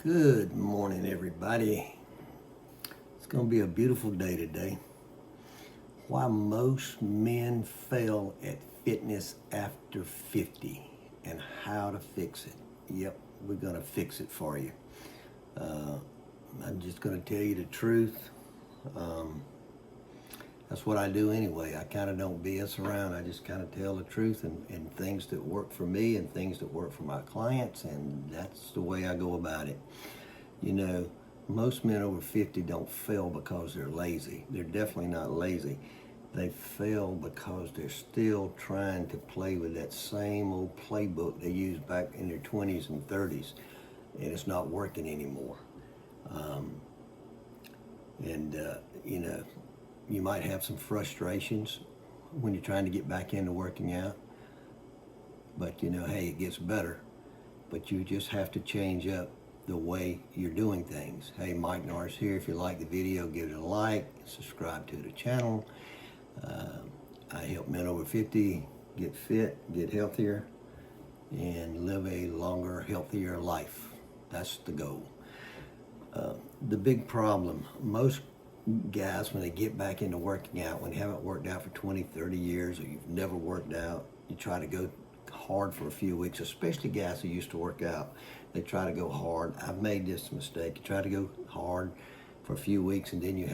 Good morning, everybody. It's going to be a beautiful day today. Why most men fail at fitness after 50 and how to fix it. Yep, we're going to fix it for you. I'm just going to tell you the truth. That's what I do anyway. I kind of don't BS around. I just kind of tell the truth and things that work for me and things that work for my clients, and that's the way I go about it. You know, most men over 50 don't fail because they're lazy. They're definitely not lazy. They fail because they're still trying to play with that same old playbook they used back in their 20s and 30s, and it's not working anymore. You know, you might have some frustrations when you're trying to get back into working out, but you know, hey, it gets better. But you just have to change up the way you're doing things. Hey, Mike Norris here. If you like the video, give it a like, subscribe to the channel. I help men over 50 get fit, get healthier, and live a longer, healthier life. That's the goal. The big problem, most guys, when they get back into working out, when you haven't worked out for 20, 30 years, or you've never worked out, you try to go hard for a few weeks, especially guys who used to work out. They try to go hard. I've made this mistake. You try to go hard for a few weeks, and then you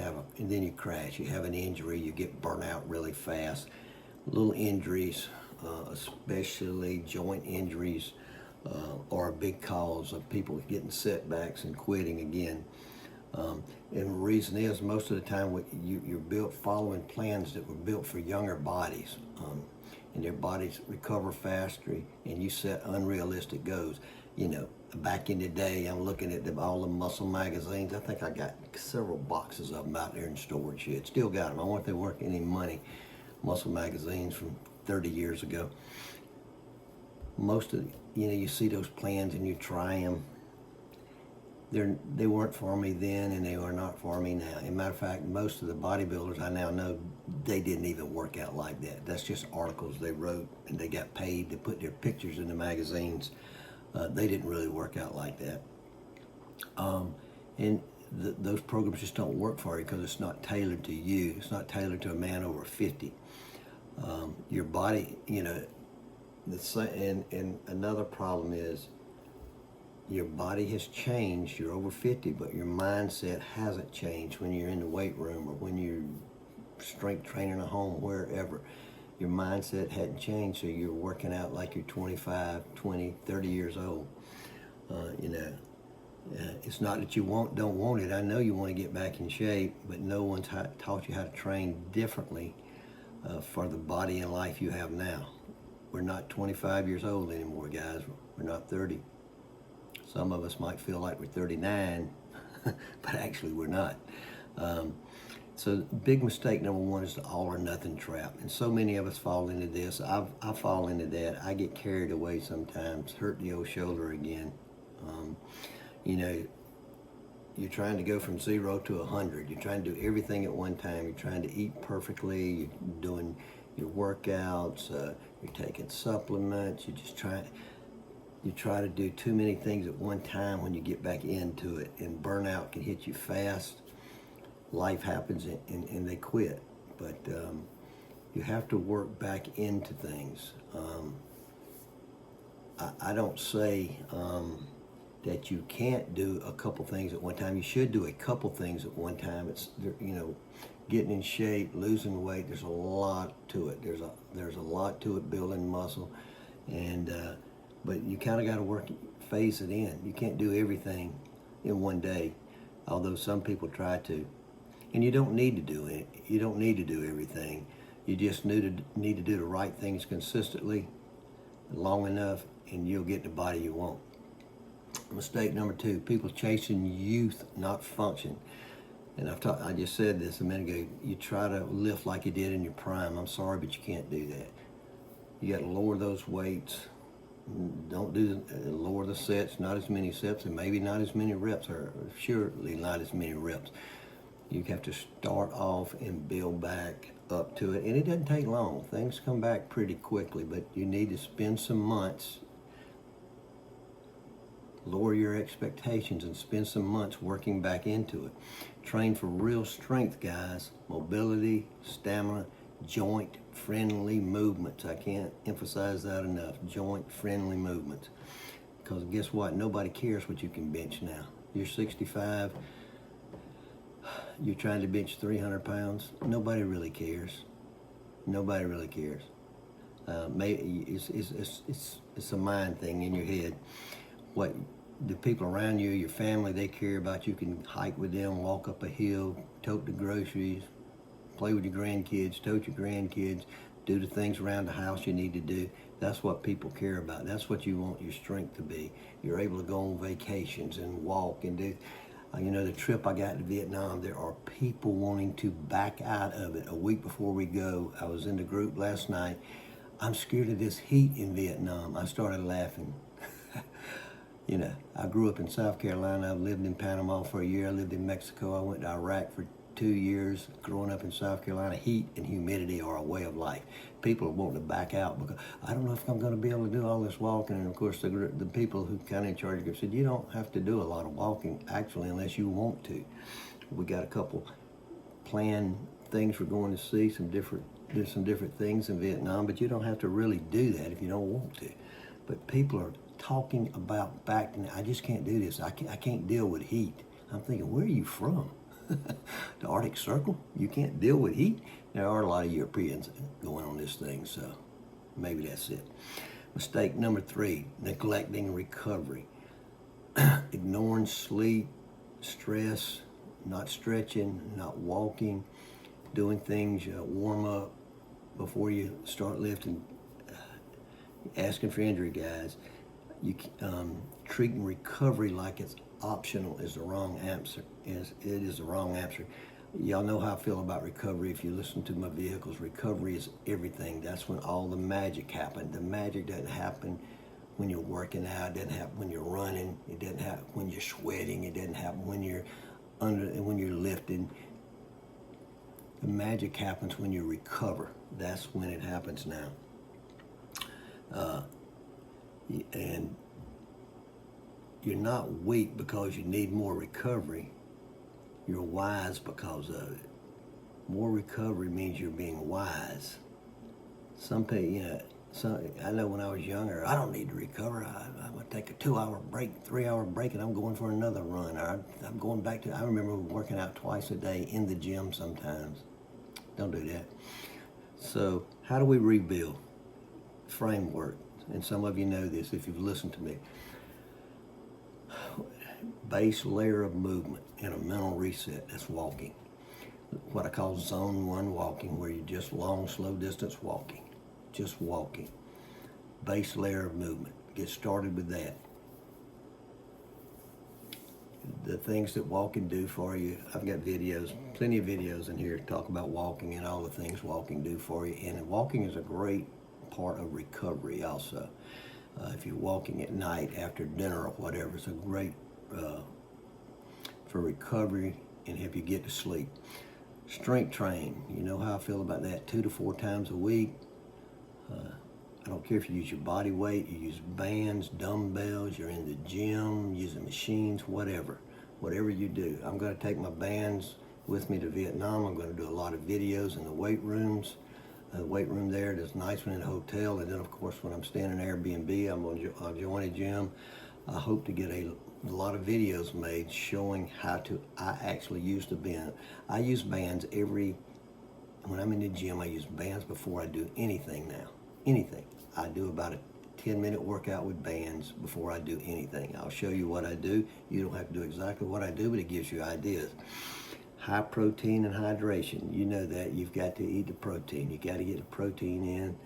crash. You have an injury. You get burnt out really fast. Little injuries, especially joint injuries, are a big cause of people getting setbacks and quitting again. And the reason is, most of the time you're built following plans that were built for younger bodies, and their bodies recover faster, and you set unrealistic goals. You know, back in the day, I'm looking at all the muscle magazines. I think I got several boxes of them out there in storage shed. Still got them. I wonder if they're worth any money. Muscle magazines from 30 years ago. Most of, you see those plans and you try them. They weren't for me then, and they are not for me now. As a matter of fact, most of the bodybuilders I now know, they didn't even work out like that. That's just articles they wrote, and they got paid to put their pictures in the magazines. They didn't really work out like that. Those programs just don't work for you because it's not tailored to you. It's not tailored to a man over 50. Your body, and another problem is, your body has changed. You're over 50, but your mindset hasn't changed when you're in the weight room or when you're strength training at home, wherever. Your mindset hadn't changed, so you're working out like you're 25, 20, 30 years old. It's not that you don't want it. I know you want to get back in shape, but no one's taught you how to train differently for the body and life you have now. We're not 25 years old anymore, guys. We're not 30. Some of us might feel like we're 39, but actually we're not. So big mistake number one is the all or nothing trap. And so many of us fall into this. I fall into that. I get carried away sometimes, hurt the old shoulder again. You're trying to go from 0 to 100. You're trying to do everything at one time. You're trying to eat perfectly. You're doing your workouts. You're taking supplements. You try to do too many things at one time when you get back into it, and burnout can hit you fast. Life happens and they quit. But you have to work back into things. I don't say that you can't do a couple things at one time. You should do a couple things at one time. It's, getting in shape, losing weight. There's a lot to it. There's a lot to it, building muscle, and but you kind of got to phase it in. You can't do everything in one day, although some people try to. And you don't need to do it. You don't need to do everything. You just need to do the right things consistently, long enough, and you'll get the body you want. Mistake number two: people chasing youth, not function. And I just said this a minute ago. You try to lift like you did in your prime. I'm sorry, but you can't do that. You got to lower those weights. Don't lower the sets, not as many sets, and maybe not as many reps, or surely not as many reps. You have to start off and build back up to it, and it doesn't take long. Things come back pretty quickly, but you need to spend some months Lower your expectations and spend some months working back into it. Train for real strength, guys. Mobility, stamina, joint-friendly movements. I can't emphasize that enough. Joint-friendly movements. Because guess what? Nobody cares what you can bench now. You're 65. You're trying to bench 300 pounds. Nobody really cares. Nobody really cares. Maybe it's a mind thing in your head. What the people around you, your family, they care about. You can hike with them, walk up a hill, tote the groceries, play with your grandkids, tote your grandkids, do the things around the house you need to do. That's what people care about. That's what you want your strength to be. You're able to go on vacations and walk and do. You know, the trip I got to Vietnam, there are people wanting to back out of it. A week before we go, I was in the group last night. I'm scared of this heat in Vietnam. I started laughing. You know, I grew up in South Carolina. I've lived in Panama for a year. I lived in Mexico. I went to Iraq for 2 years. Growing up in South Carolina, heat and humidity are a way of life. People are wanting to back out because I don't know if I'm going to be able to do all this walking. And of course, the people who kind of in charge of the group said, you don't have to do a lot of walking, actually, unless you want to. We got a couple planned things we're going to see, there's some different things in Vietnam, but you don't have to really do that if you don't want to. But people are talking about backing. I just can't do this. I can't deal with heat. I'm thinking, where are you from? The Arctic Circle? You can't deal with heat? There are a lot of Europeans going on this thing, so maybe that's it. Mistake number 3, neglecting recovery. Ignoring sleep, stress, not stretching, not walking, doing things, warm up before you start lifting, asking for injury, guys. Treating recovery like it's optional is the wrong answer. It is the wrong answer. Y'all know how I feel about recovery. If you listen to my vehicles, recovery is everything. That's when all the magic happens. The magic doesn't happen when you're working out. It doesn't happen when you're running. It doesn't happen when you're sweating. It doesn't happen when you're when you're lifting. The magic happens when you recover. That's when it happens now. And you're not weak because you need more recovery. You're wise because of it. More recovery means you're being wise. Some people, I know when I was younger, I don't need to recover. I'm going to take a 2-hour break, 3-hour break, and I'm going for another run. Or I'm going back to, I remember working out twice a day in the gym sometimes. Don't do that. So how do we rebuild? Framework. And some of you know this if you've listened to me. Base layer of movement and a mental reset. That's walking. What I call zone 1 walking, where you're just long, slow distance walking. Just walking. Base layer of movement. Get started with that. The things that walking do for you. I've got videos, plenty of videos in here to talk about walking and all the things walking do for you. And walking is a great part of recovery also. If you're walking at night after dinner or whatever, it's a great for recovery and help you get to sleep. Strength train, you know how I feel about that, 2 to 4 times a week. I don't care if you use your body weight, you use bands, dumbbells, you're in the gym, using machines, whatever you do. I'm going to take my bands with me to Vietnam. I'm going to do a lot of videos in the weight rooms. The weight room there, there's a nice one in a hotel, and then of course when I'm staying in Airbnb, I'll join a gym. I hope to get a lot of videos made showing how I actually use the band. I use bands when I'm in the gym, I use bands before I do anything now. Anything. I do about a 10-minute workout with bands before I do anything. I'll show you what I do. You don't have to do exactly what I do, but it gives you ideas. High protein and hydration. You know that. You've got to eat the protein. You got to get the protein in.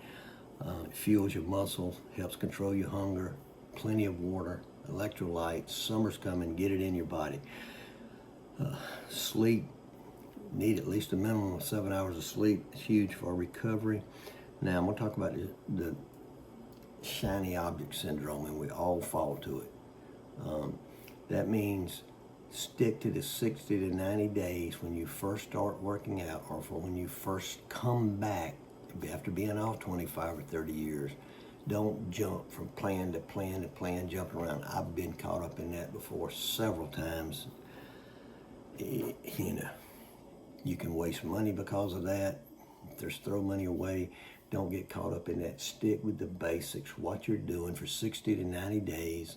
It fuels your muscles, helps control your hunger. Plenty of water, electrolytes. Summer's coming. Get it in your body. Sleep. Need at least a minimum of 7 hours of sleep. It's huge for recovery. Now I'm going to talk about the shiny object syndrome, and we all fall to it. That means stick to the 60 to 90 days when you first start working out, or for when you first come back after being off 25 or 30 years. Don't jump from plan to plan to plan, jumping around. I've been caught up in that before several times. You know, you can waste money because of that. Just throw money away. Don't get caught up in that. Stick with the basics, what you're doing for 60 to 90 days,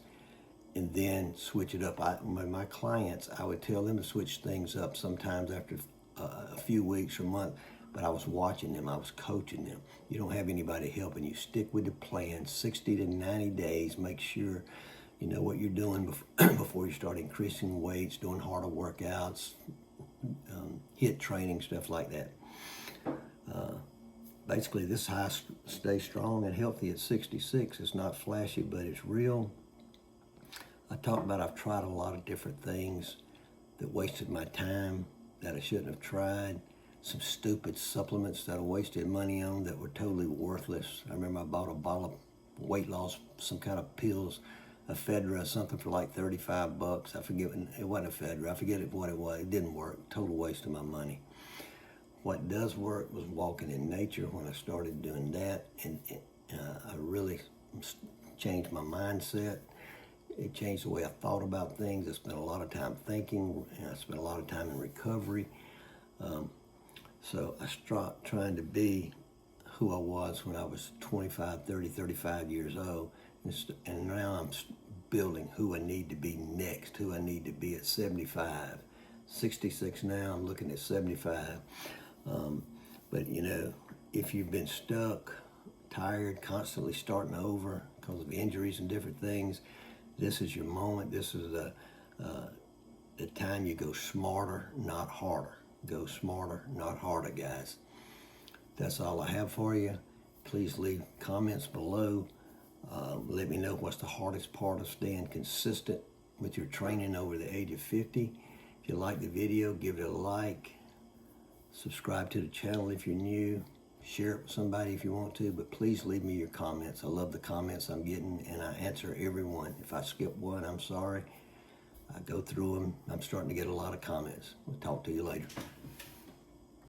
and then switch it up. My clients, I would tell them to switch things up sometimes after a few weeks or months, but I was watching them, I was coaching them. You don't have anybody helping you. Stick with the plan, 60 to 90 days. Make sure you know what you're doing before you start increasing weights, doing harder workouts, HIIT training, stuff like that. Basically, this is how I stay strong and healthy at 66. It's not flashy, but it's real. I talked about I've tried a lot of different things that wasted my time, that I shouldn't have tried. Some stupid supplements that I wasted money on that were totally worthless. I remember I bought a bottle of weight loss, some kind of pills, ephedra or something for like 35 bucks. I forget, it wasn't ephedra. I forget what it was. It didn't work. Total waste of my money. What does work was walking in nature. When I started doing that, and I really changed my mindset. It changed the way I thought about things. I spent a lot of time thinking, and I spent a lot of time in recovery. So I stopped trying to be who I was when I was 25, 30, 35 years old. And now I'm building who I need to be next, who I need to be at 75. 66 now, I'm looking at 75. But you know, if you've been stuck, tired, constantly starting over because of injuries and different things, this is your moment. This is the time you go smarter, not harder. Go smarter, not harder, guys. That's all I have for you. Please leave comments below. Let me know what's the hardest part of staying consistent with your training over the age of 50. If you like the video, give it a like. Subscribe to the channel if you're new. Share it with somebody if you want to, but please leave me your comments. I love the comments I'm getting, and I answer everyone. If I skip one, I'm sorry. I go through them. I'm starting to get a lot of comments. We'll talk to you later.